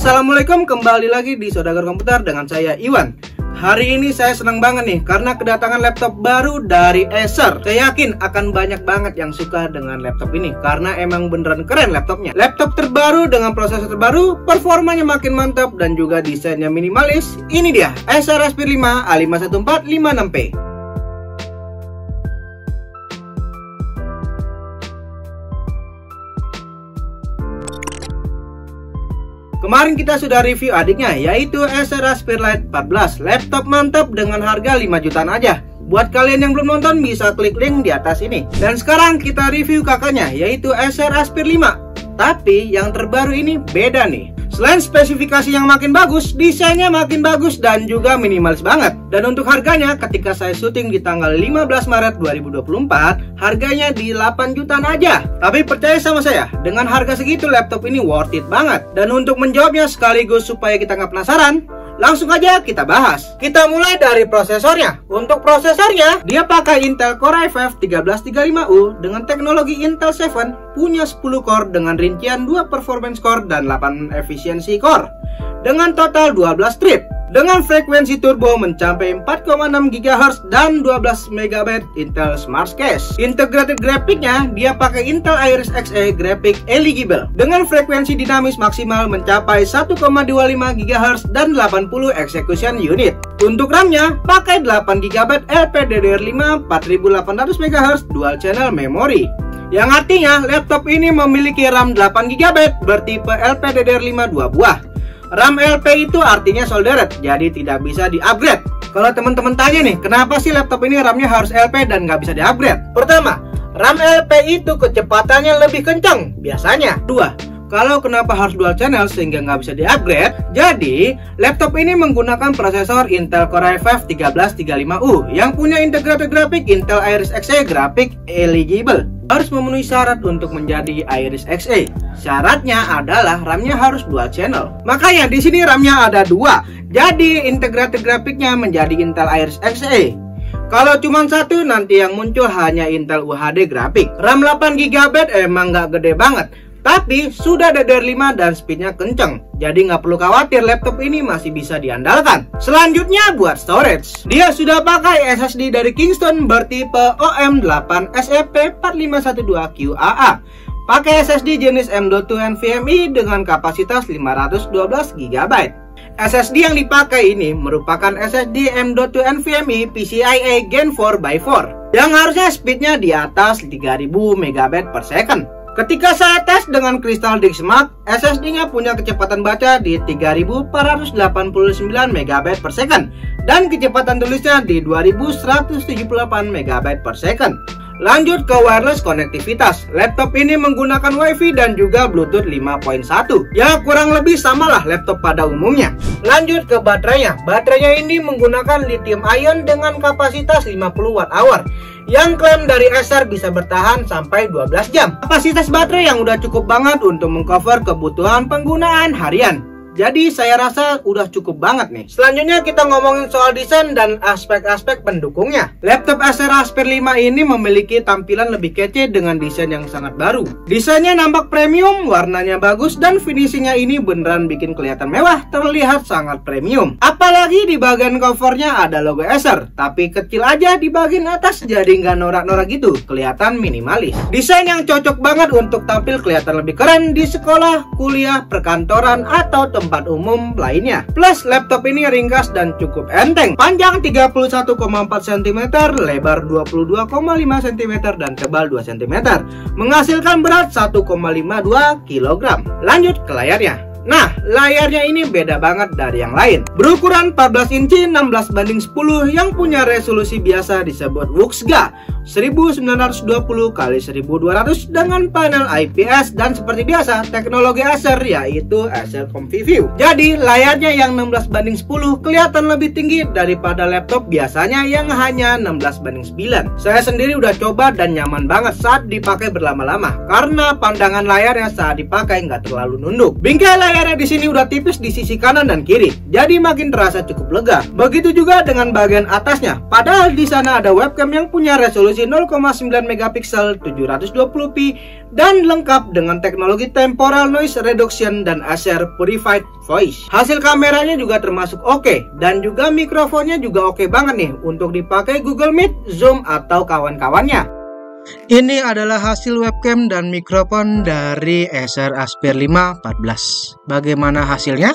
Assalamualaikum, kembali lagi di Saudagar Komputer dengan saya Iwan. Hari ini saya senang banget nih karena kedatangan laptop baru dari Acer. Saya yakin akan banyak banget yang suka dengan laptop ini karena emang beneran keren laptopnya. Laptop terbaru dengan prosesor terbaru, performanya makin mantap dan juga desainnya minimalis. Ini dia Acer Aspire 5 A51456P. Kemarin kita sudah review adiknya, yaitu Acer Aspire Lite 14. Laptop mantap dengan harga 5 jutaan aja. Buat kalian yang belum nonton bisa klik link di atas ini. Dan sekarang kita review kakaknya, yaitu Acer Aspire 5. Tapi yang terbaru ini beda nih. Selain spesifikasi yang makin bagus, desainnya makin bagus dan juga minimalis banget. Dan untuk harganya, ketika saya syuting di tanggal 15 Maret 2024, harganya di 8 jutaan aja. Tapi percaya sama saya, dengan harga segitu laptop ini worth it banget. Dan untuk menjawabnya sekaligus supaya kita nggak penasaran, langsung aja kita bahas. Kita mulai dari prosesornya. Untuk prosesornya, dia pakai Intel Core i5 1335U dengan teknologi Intel 7, punya 10 core dengan rincian 2 performance core dan 8 efisiensi core. Dengan total 12 thread. Dengan frekuensi turbo mencapai 4,6 GHz dan 12 MB Intel Smart Cache. Integrated grafiknya dia pakai Intel Iris Xe Graphic Eligible dengan frekuensi dinamis maksimal mencapai 1,25 GHz dan 80 execution unit. Untuk RAM-nya pakai 8 GB LPDDR5 4800 MHz dual channel memory. Yang artinya laptop ini memiliki RAM 8 GB bertipe LPDDR5 2 buah. RAM LP itu artinya soldered, jadi tidak bisa di-upgrade. Kalau teman-teman tanya nih, kenapa sih laptop ini RAM-nya harus LP dan nggak bisa di-upgrade? Pertama, RAM LP itu kecepatannya lebih kencang biasanya. Dua, kalau kenapa harus dual channel sehingga nggak bisa di-upgrade? Jadi, laptop ini menggunakan prosesor Intel Core i5 1335U yang punya integrated graphic Intel Iris Xe Graphic Eligible. Harus memenuhi syarat untuk menjadi Iris Xe. Syaratnya adalah RAM-nya harus dual channel. Makanya di sini RAM-nya ada 2. Jadi integrated grafiknya menjadi Intel Iris Xe. Kalau cuma satu, nanti yang muncul hanya Intel UHD grafik. RAM 8 GB emang nggak gede banget, tapi sudah DDR5 dan speednya kenceng. Jadi nggak perlu khawatir, laptop ini masih bisa diandalkan. Selanjutnya buat storage. Dia sudah pakai SSD dari Kingston bertipe OM8 SFP4512QAA. Pakai SSD jenis M.2 NVMe dengan kapasitas 512 GB. SSD yang dipakai ini merupakan SSD M.2 NVMe PCIe Gen 4x4 yang harusnya speednya di atas 3000 MB per second. Ketika saya tes dengan Crystal Disk Mark, SSD-nya punya kecepatan baca di 3489 MB per second dan kecepatan tulisnya di 2178 MB per second. Lanjut ke wireless konektivitas. Laptop ini menggunakan WiFi dan juga Bluetooth 5.1. Ya kurang lebih samalah laptop pada umumnya. Lanjut ke baterainya. Baterainya ini menggunakan lithium ion dengan kapasitas 50 Wh. Yang klaim dari Acer bisa bertahan sampai 12 jam. Kapasitas baterai yang udah cukup banget untuk mengcover kebutuhan penggunaan harian. Jadi saya rasa udah cukup banget nih. Selanjutnya kita ngomongin soal desain dan aspek-aspek pendukungnya. Laptop Acer Aspire 5 ini memiliki tampilan lebih kece dengan desain yang sangat baru. Desainnya nampak premium, warnanya bagus, dan finishingnya ini beneran bikin kelihatan mewah, terlihat sangat premium. Apalagi di bagian covernya ada logo Acer, tapi kecil aja di bagian atas, jadi nggak norak-norak gitu, kelihatan minimalis. Desain yang cocok banget untuk tampil kelihatan lebih keren di sekolah, kuliah, perkantoran, atau tempat umum lainnya. Plus laptop ini ringkas dan cukup enteng. Panjang 31,4 cm, lebar 22,5 cm dan tebal 2 cm. Menghasilkan berat 1,52 kg. Lanjut ke layarnya. Nah, layarnya ini beda banget dari yang lain. Berukuran 14 inci 16:10 yang punya resolusi biasa disebut Wuxia 1920x1200 dengan panel IPS dan seperti biasa teknologi Acer yaitu Acer ComfyView. Jadi layarnya yang 16:10 kelihatan lebih tinggi daripada laptop biasanya yang hanya 16:9. Saya sendiri udah coba dan nyaman banget saat dipakai berlama-lama karena pandangan layarnya saat dipakai nggak terlalu nunduk. Bingkai layar layarnya di sini udah tipis di sisi kanan dan kiri, jadi makin terasa cukup lega. Begitu juga dengan bagian atasnya. Padahal di sana ada webcam yang punya resolusi 0,9 megapiksel 720p dan lengkap dengan teknologi temporal noise reduction dan Acer Purified Voice. Hasil kameranya juga termasuk oke, dan juga mikrofonnya juga oke banget nih untuk dipakai Google Meet, Zoom atau kawan-kawannya. Ini adalah hasil webcam dan mikrofon dari Acer Aspire 5 14. Bagaimana hasilnya?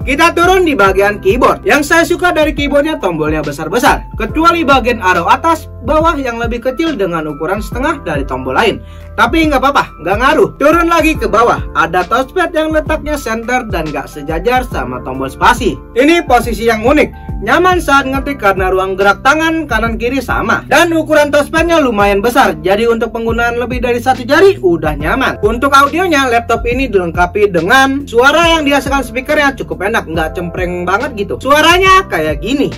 Kita turun di bagian keyboard. Yang saya suka dari keyboardnya tombolnya besar-besar, kecuali bagian arrow atas bawah yang lebih kecil dengan ukuran setengah dari tombol lain. Tapi nggak apa-apa, nggak ngaruh. Turun lagi ke bawah, ada touchpad yang letaknya center dan nggak sejajar sama tombol spasi. Ini posisi yang unik, nyaman saat ngetik karena ruang gerak tangan kanan kiri sama. Dan ukuran touchpadnya lumayan besar, jadi untuk penggunaan lebih dari satu jari udah nyaman. Untuk audionya, laptop ini dilengkapi dengan suara yang dihasilkan speakernya cukup enak, nggak cempreng banget gitu. Suaranya kayak gini.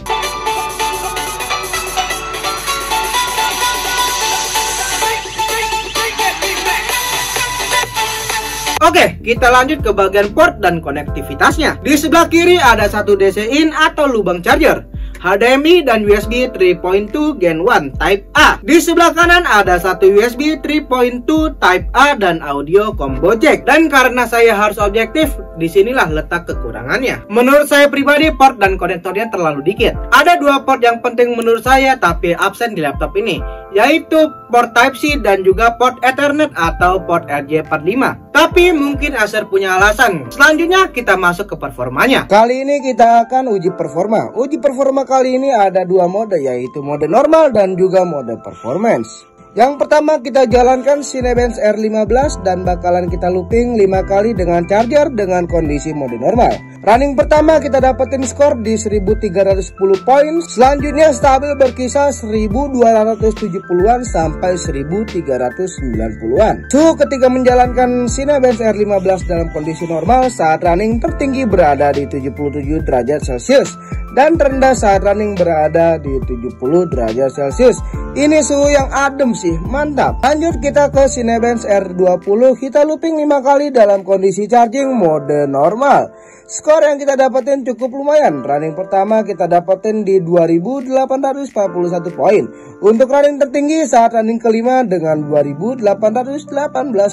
Oke, kita lanjut ke bagian port dan konektivitasnya. Di sebelah kiri ada satu DC in atau lubang charger, HDMI dan USB 3.2 Gen 1 Type A. Di sebelah kanan ada satu USB 3.2 Type A dan audio combo jack. Dan karena saya harus objektif, disinilah letak kekurangannya. Menurut saya pribadi, port dan konektornya terlalu dikit. Ada dua port yang penting menurut saya tapi absen di laptop ini, yaitu port Type-C dan juga port Ethernet atau port RJ45. Tapi mungkin Acer punya alasan. Selanjutnya kita masuk ke performanya. Kali ini kita akan uji performa. Uji performa kali ini ada dua mode, yaitu mode normal dan juga mode performance. Yang pertama kita jalankan Cinebench R15 dan bakalan kita looping 5 kali dengan charger dengan kondisi mode normal. Running pertama kita dapetin skor di 1310 poin. Selanjutnya stabil berkisar 1270-an sampai 1390-an. Ketika menjalankan Cinebench R15 dalam kondisi normal, saat running tertinggi berada di 77 derajat Celcius dan terendah saat running berada di 70 derajat Celcius. Ini suhu yang adem sih, mantap. Lanjut kita ke Cinebench R20, kita looping 5 kali dalam kondisi charging mode normal. Skor yang kita dapetin cukup lumayan. Running pertama kita dapetin di 2841 poin. Untuk running tertinggi saat running kelima dengan 2818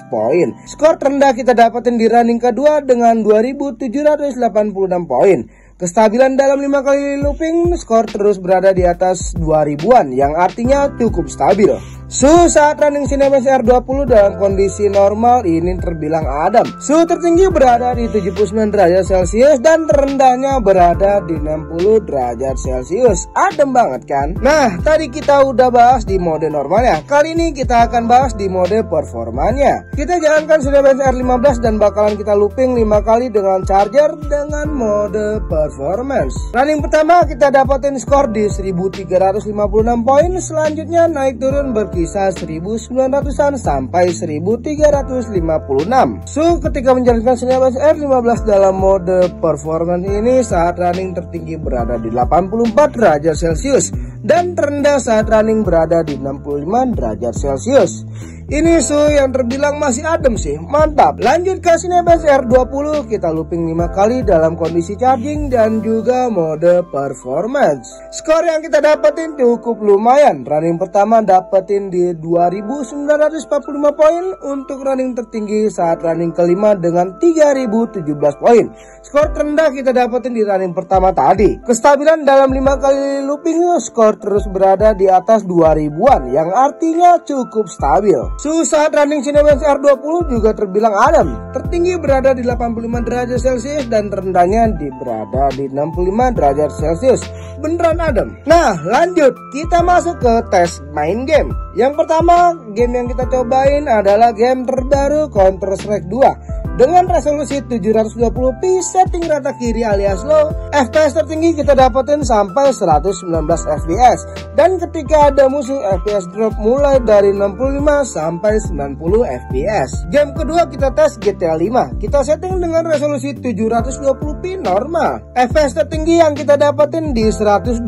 poin. Skor terendah kita dapetin di running kedua dengan 2786 poin. Kestabilan dalam 5 kali looping, skor terus berada di atas 2000-an, yang artinya cukup stabil. Suhu saat running Cinebench R20 dalam kondisi normal ini terbilang adem. Suhu tertinggi berada di 79 derajat Celcius dan terendahnya berada di 60 derajat Celcius. Adem banget kan? Nah, tadi kita udah bahas di mode normalnya. Kali ini kita akan bahas di mode performanya. Kita jalankan Cinebench R15 dan bakalan kita looping 5 kali dengan charger dengan mode performance. Running pertama kita dapatin skor di 1356 poin. Selanjutnya naik turun berkisar 1900-an sampai 1356. Ketika menjalankan Cinebench R15 dalam mode performance ini, saat running tertinggi berada di 84 derajat Celcius dan terendah saat running berada di 65 derajat Celcius. Ini suhu yang terbilang masih adem sih, mantap. Lanjut ke Cinebench R20, kita looping 5 kali dalam kondisi charging dan juga mode performance. Skor yang kita dapetin cukup lumayan. Running pertama dapetin di 2945 poin. Untuk running tertinggi saat running kelima dengan 3017 poin. Skor terendah kita dapetin di running pertama tadi. Kestabilan dalam 5 kali looping, skor terus berada di atas 2000-an, yang artinya cukup stabil. Suhu saat running Cinebench R20 juga terbilang adem. Tertinggi berada di 85 derajat Celcius dan terendahnya berada di 65 derajat Celcius. Beneran adem. Nah, lanjut kita masuk ke tes main game. Yang pertama, game yang kita cobain adalah game terbaru Counter-Strike 2. Dengan resolusi 720p, setting rata kiri alias low, FPS tertinggi kita dapetin sampai 119 fps. Dan ketika ada musuh, FPS drop mulai dari 65 sampai 90 fps. Game kedua kita tes GTA 5. Kita setting dengan resolusi 720p normal. FPS tertinggi yang kita dapetin di 125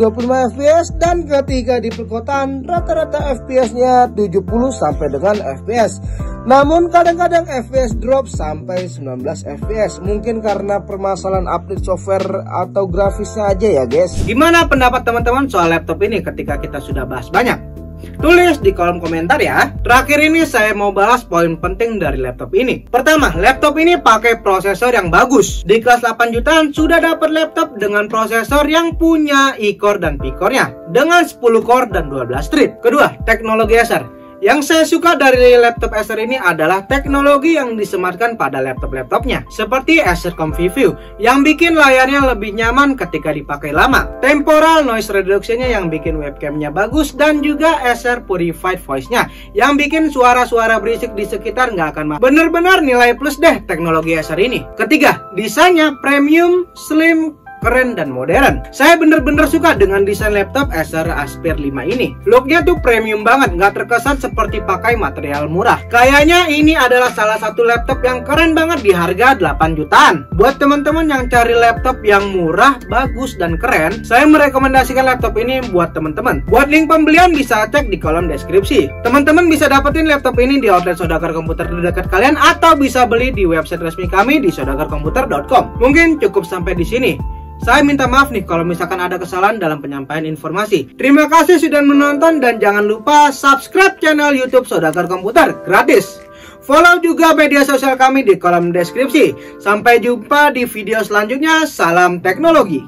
fps. Dan ketika di perkotaan, rata-rata fps FPS-nya 70 sampai dengan FPS. Namun kadang-kadang FPS drop sampai 19 FPS. Mungkin karena permasalahan update software atau grafisnya aja ya guys. Gimana pendapat teman-teman soal laptop ini ketika kita sudah bahas banyak? Tulis di kolom komentar ya. Terakhir ini saya mau balas poin penting dari laptop ini. Pertama, laptop ini pakai prosesor yang bagus. Di kelas 8 jutaan sudah dapat laptop dengan prosesor yang punya i-core dan p-core-nya dengan 10 core dan 12 thread. Kedua, teknologi Acer. Yang saya suka dari laptop Acer ini adalah teknologi yang disematkan pada laptop-laptopnya, seperti Acer Comfy-View yang bikin layarnya lebih nyaman ketika dipakai lama, temporal noise reduction-nya yang bikin webcamnya bagus, dan juga Acer Purified Voice-nya yang bikin suara-suara berisik di sekitar nggak akan bener-bener nilai plus deh teknologi Acer ini. Ketiga, desainnya premium, slim, keren dan modern. Saya bener-bener suka dengan desain laptop Acer Aspire 5 ini. Looknya tuh premium banget, nggak terkesan seperti pakai material murah. Kayaknya ini adalah salah satu laptop yang keren banget di harga 8 jutaan. Buat teman-teman yang cari laptop yang murah, bagus dan keren, saya merekomendasikan laptop ini buat teman-teman. Buat link pembelian bisa cek di kolom deskripsi. Teman-teman bisa dapetin laptop ini di outlet Saudagar Komputer terdekat kalian atau bisa beli di website resmi kami di saudagarkomputer.com. Mungkin cukup sampai di sini. Saya minta maaf nih kalau misalkan ada kesalahan dalam penyampaian informasi. Terima kasih sudah menonton dan jangan lupa subscribe channel YouTube Saudagar Komputer gratis. Follow juga media sosial kami di kolom deskripsi. Sampai jumpa di video selanjutnya. Salam teknologi.